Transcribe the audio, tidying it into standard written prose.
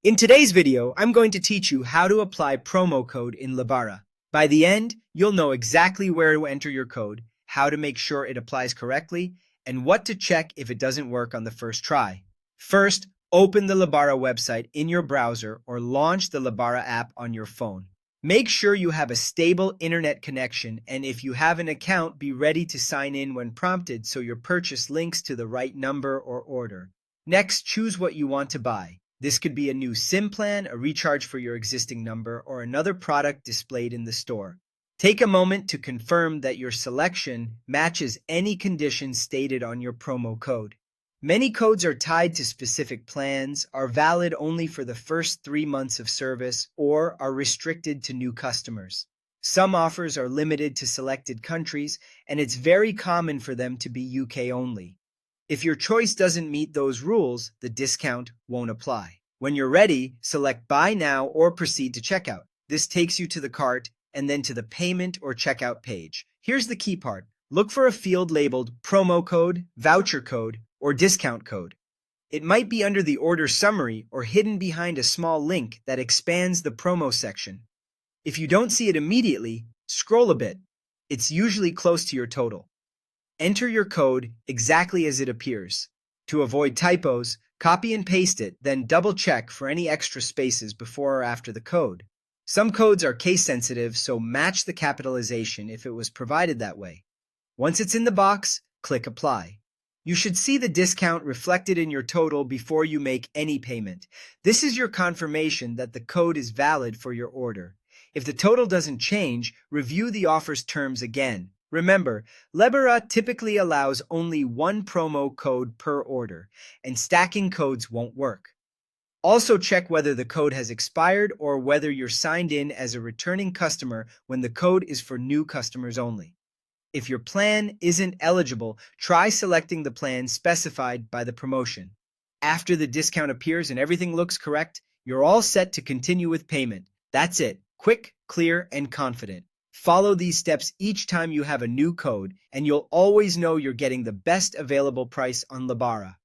In today's video, I'm going to teach you how to apply promo code in Lebara. By the end, you'll know exactly where to enter your code, how to make sure it applies correctly, and what to check if it doesn't work on the first try. First, open the Lebara website in your browser or launch the Lebara app on your phone. Make sure you have a stable internet connection, and if you have an account, be ready to sign in when prompted so your purchase links to the right number or order. Next, choose what you want to buy. This could be a new SIM plan, a recharge for your existing number, or another product displayed in the store. Take a moment to confirm that your selection matches any conditions stated on your promo code. Many codes are tied to specific plans, are valid only for the first 3 months of service, or are restricted to new customers. Some offers are limited to selected countries, and it's very common for them to be UK only. If your choice doesn't meet those rules, the discount won't apply. When you're ready, select Buy Now or Proceed to Checkout. This takes you to the cart and then to the payment or checkout page. Here's the key part. Look for a field labeled Promo Code, Voucher Code, or Discount Code. It might be under the order summary or hidden behind a small link that expands the promo section. If you don't see it immediately, scroll a bit. It's usually close to your total. Enter your code exactly as it appears. To avoid typos, copy and paste it, then double-check for any extra spaces before or after the code. Some codes are case-sensitive, so match the capitalization if it was provided that way. Once it's in the box, click Apply. You should see the discount reflected in your total before you make any payment. This is your confirmation that the code is valid for your order. If the total doesn't change, review the offer's terms again. Remember, Lebara typically allows only one promo code per order, and stacking codes won't work. Also check whether the code has expired or whether you're signed in as a returning customer when the code is for new customers only. If your plan isn't eligible, try selecting the plan specified by the promotion. After the discount appears and everything looks correct, you're all set to continue with payment. That's it. Quick, clear, and confident. Follow these steps each time you have a new code, and you'll always know you're getting the best available price on Lebara.